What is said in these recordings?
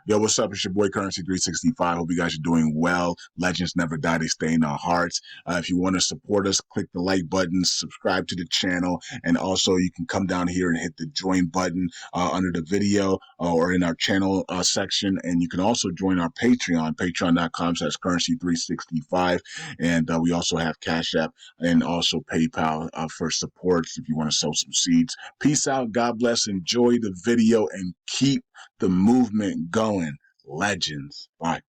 Yo, what's up? It's your boy Currency 365. Hope you guys are doing well. Legends never die, they stay in our hearts. If you want to support us, click the like button, subscribe to the channel, and also you can come down here and hit the join button under the video or in our channel section. And you can also join our Patreon, patreon.com/currency365. And we also have Cash App and also PayPal for supports if you want to sow some seeds. Peace out. God bless. Enjoy the video and keep the movement going. Legends. Bye.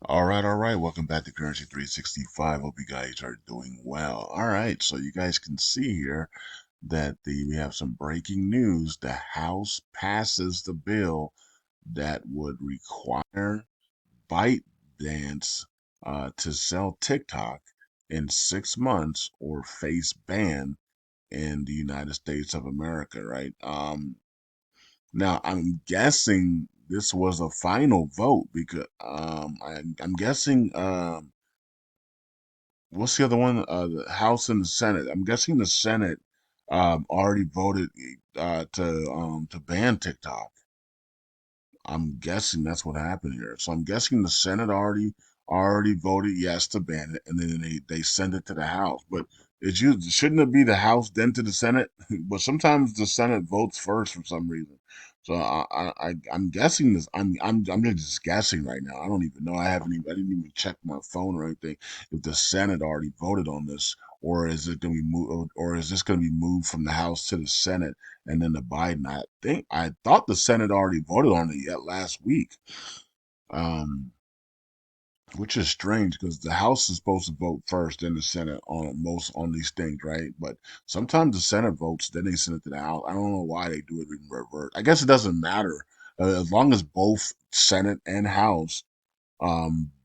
All right, all right. Welcome back to Currency 365. Hope you guys are doing well. All right, so you guys can see here that we have some breaking news. The House passes the bill that would require ByteDance to sell TikTok in 6 months or face ban in the United States of America, right? Now I'm guessing this was a final vote because I'm guessing what's the other one? The House and the Senate. I'm guessing the Senate already voted to ban TikTok. I'm guessing that's what happened here. So I'm guessing the Senate already voted yes to ban it, and then they send it to the House. But shouldn't it be the House then to the Senate? But sometimes the Senate votes first for some reason. So I'm guessing this. I'm just guessing right now. I don't even know. I didn't even check my phone or anything if the Senate already voted on this, or is it going to be moved, or is this going to be moved from the House to the Senate? And then the Biden, I thought the Senate already voted on it yet last week, um, which is strange because the House is supposed to vote first, then the Senate on these things, right? But sometimes the Senate votes, then they send it to the House. I don't know why they do it in reverse. I guess it doesn't matter as long as both Senate and House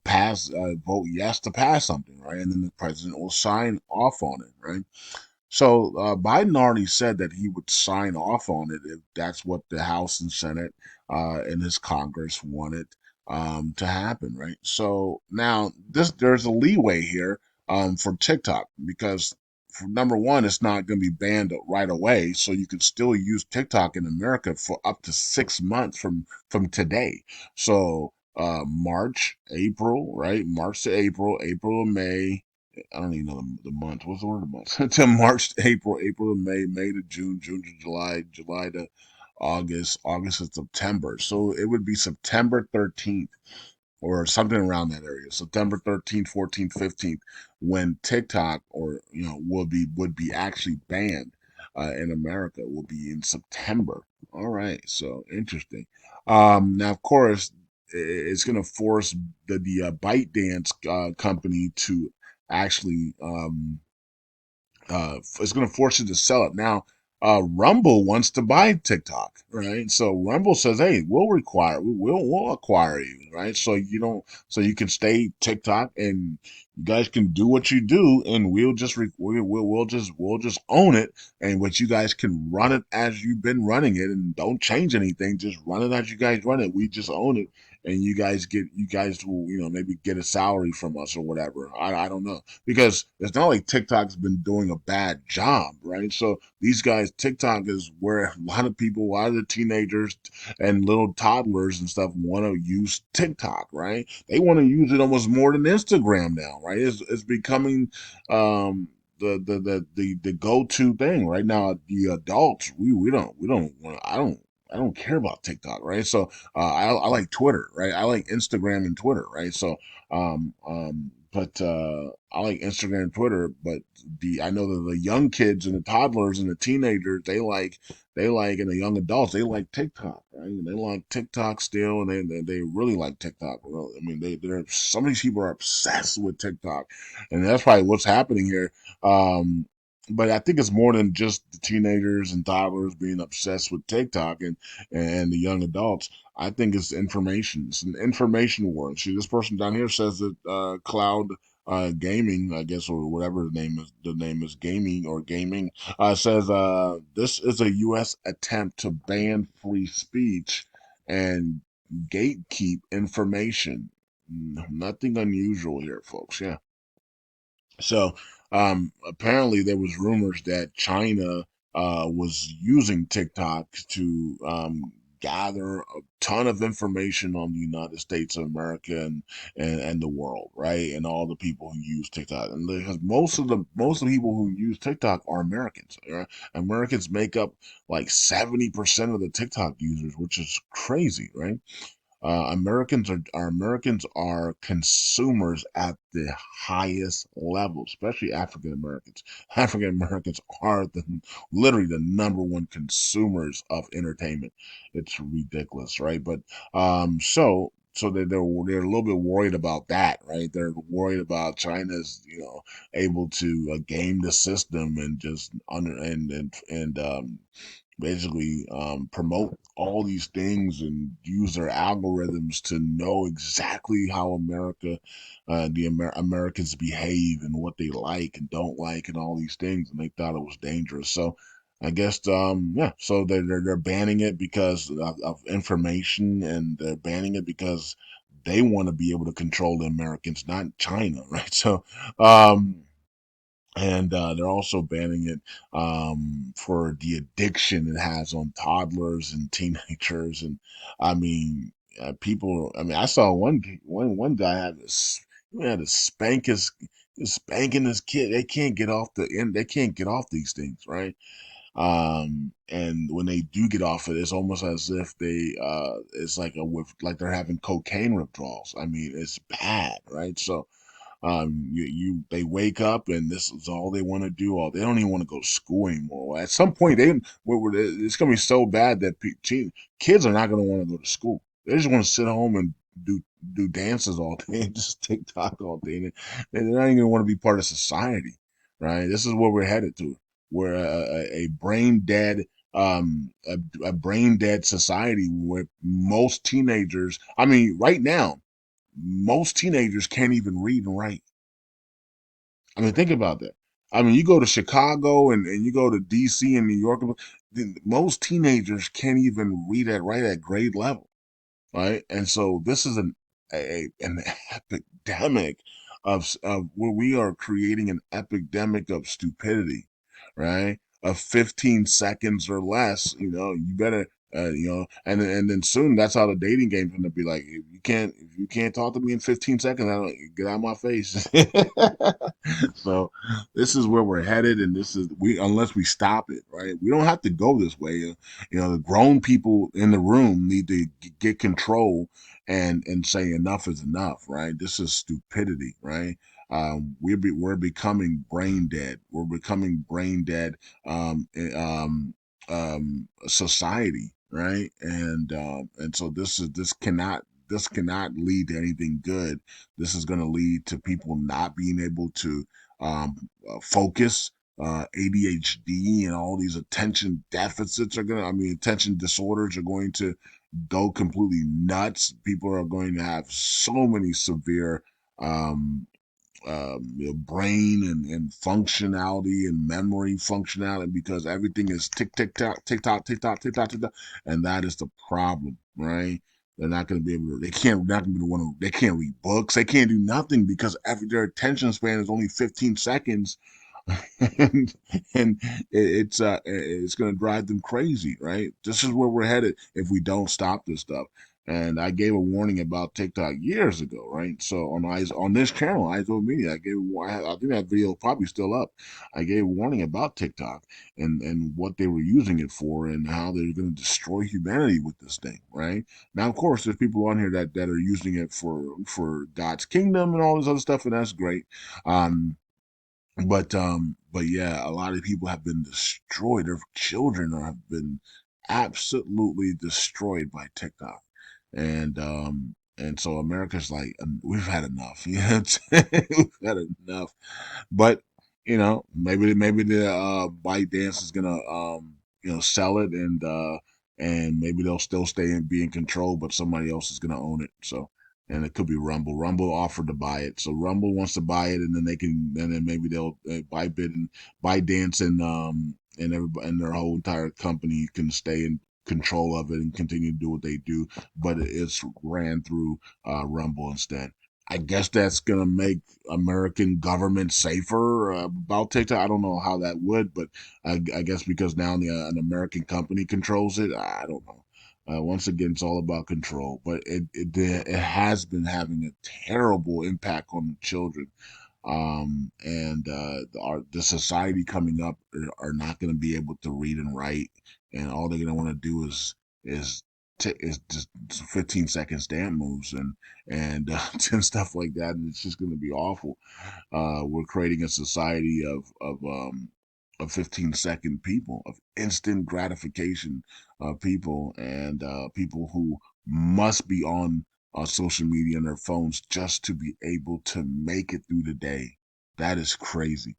pass vote yes to pass something, right? And then the president will sign off on it, right? So Biden already said that he would sign off on it if that's what the House and Senate and his Congress wanted to happen, right? So now there's a leeway here for TikTok because for number one, it's not going to be banned right away, so you can still use TikTok in America for up to 6 months from today. So March, April, right? March to April, April to May. I don't even know the month. What's the word of month? To March, to April, April to May, May to June, June to July, July to August, August to September. So it would be September 13th or something around that area. September 13th, 14th, 15th, when TikTok or would be actually banned in America will be in September. All right, so interesting. Now, of course, it's going to force the ByteDance company to actually it's going to force you to sell it. Now, Rumble wants to buy TikTok, right? So Rumble says, "Hey, we'll acquire you, right? So you don't, so you can stay TikTok, and you guys can do what you do, and we'll just own it, and what you guys can run it as you've been running it, and don't change anything. Just run it as you guys run it. We just own it." And you guys will, maybe get a salary from us or whatever. I don't know because it's not like TikTok's been doing a bad job, right? So these guys, TikTok is where a lot of people, a lot of the teenagers and little toddlers and stuff want to use TikTok, right? They want to use it almost more than Instagram now, right? It's becoming the go-to thing right now. The adults, we don't want. I don't care about TikTok, right? So I like Twitter, right? I like Instagram and Twitter, right? So but I like Instagram and Twitter, but I know that the young kids and the toddlers and the teenagers they like and the young adults they like TikTok, right? They like TikTok still, and they really like TikTok. Well, I mean, they're some of these people are obsessed with TikTok, and that's probably what's happening here. Um, but I think it's more than just the teenagers and toddlers being obsessed with TikTok and the young adults. I think it's information. It's an information war. See, this person down here says that Cloud Gaming, I guess, or whatever the name is gaming or gaming, says this is a U.S. attempt to ban free speech and gatekeep information. Nothing unusual here, folks. Yeah. So apparently there was rumors that China was using TikTok to gather a ton of information on the United States of America and the world, right? And all the people who use TikTok. And because most of the people who use TikTok are Americans. Right? Americans make up like 70% of the TikTok users, which is crazy, right? Americans are consumers at the highest level, especially African Americans. African Americans are literally the number one consumers of entertainment. It's ridiculous, right? But so they're a little bit worried about that, right? They're worried about China's able to game the system and just under and basically promote all these things and use their algorithms to know exactly how Americans behave and what they like and don't like and all these things, and they thought it was dangerous. So I guess yeah, so they're banning it because of information, and they're banning it because they want to be able to control the Americans, not China, right? So and they're also banning it for the addiction it has on toddlers and teenagers. And I mean, people. I mean, I saw one guy he had to spanking his kid. They can't get off the end. They can't get off these things, right? And when they do get off it, it's almost as if it's like like they're having cocaine withdrawals. I mean, it's bad, right? So they wake up and this is all they want to do. All they don't even want to go to school anymore. At some point, it's gonna be so bad that kids are not gonna want to go to school. They just want to sit home and do do dances all day and just TikTok all day. And they're not even gonna want to be part of society, right? This is where we're headed to. We're a brain dead a brain dead society where most teenagers. I mean, right now most teenagers can't even read and write. I mean, think about that. I mean, you go to Chicago and you go to DC and New York, most teenagers can't even read and write at grade level, right? And so this is an epidemic of where we are creating an epidemic of stupidity, right? Of 15 seconds or less, you better and then soon that's how the dating game's gonna be like. If you can't talk to me in 15 seconds, I don't get out of my face. So this is where we're headed, and this is we unless we stop it, right? We don't have to go this way. The grown people in the room need to get control and say enough is enough, right? This is stupidity, right? We're becoming brain dead. We're becoming brain dead society, right? And so this cannot lead to anything good. This is going to lead to people not being able to focus. ADHD and all these attention deficits attention disorders are going to go completely nuts. People are going to have so many severe um, brain and functionality and memory functionality because everything is tick tick tock tick tock tick tock tick tock tick tock, and that is the problem, right? They're not going to be able to. They can't. Not going to be the one. They can't read books. They can't do nothing because their attention span is only 15 seconds, and and it's going to drive them crazy, right? This is where we're headed if we don't stop this stuff. And I gave a warning about TikTok years ago, right? So on this channel, Eyes Over Media, I think that video is probably still up. I gave a warning about TikTok and what they were using it for and how they're going to destroy humanity with this thing, right? Now, of course, there's people on here that are using it for God's kingdom and all this other stuff, and that's great. But yeah, a lot of people have been destroyed. Their children have been absolutely destroyed by TikTok. And so America's like, we've had enough. You know what I'm saying? We've had enough. But maybe the bite dance is gonna sell it, and maybe they'll still stay and be in control, but somebody else is gonna own it. So, and it could be Rumble. Rumble offered to buy it, so Rumble wants to buy it, and then and then maybe they'll buy Dance and everybody and their whole entire company can stay control of it and continue to do what they do, but it's ran through Rumble instead. I guess that's gonna make American government safer about TikTok. I don't know how that would, but I guess because now an American company controls it. I don't know. Once again, it's all about control, but it has been having a terrible impact on the children, and the society coming up are not going to be able to read and write, and all they're going to want to do is is just 15 seconds dance moves and and stuff like that, and it's just going to be awful. We're creating a society of 15-second people, of instant gratification people, and people who must be on social media and their phones just to be able to make it through the day. That is crazy.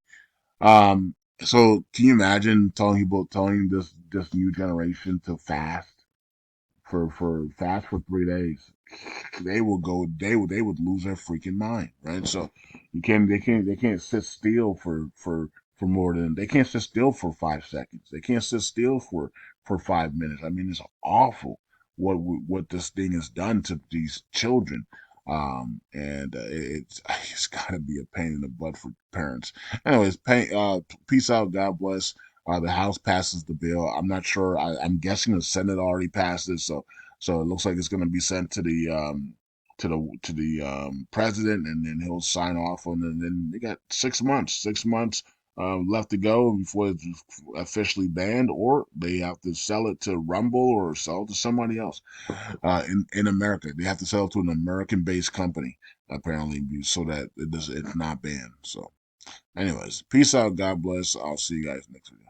Um, so can you imagine telling this new generation to fast for 3 days? They would lose their freaking mind, right? So they can't sit still for more than they can't sit still for 5 seconds. They can't sit still for 5 minutes. I mean, it's awful what this thing has done to these children. And it's got to be a pain in the butt for parents. Anyways, peace out. God bless. The House passes the bill. I'm not sure. I'm guessing the Senate already passed it. So it looks like it's going to be sent to the president, and then he'll sign off on it. And then they got 6 months left to go before it's officially banned, or they have to sell it to Rumble or sell it to somebody else. In America, they have to sell it to an American-based company apparently, so that it's not banned. So, anyways, peace out. God bless. I'll see you guys next week.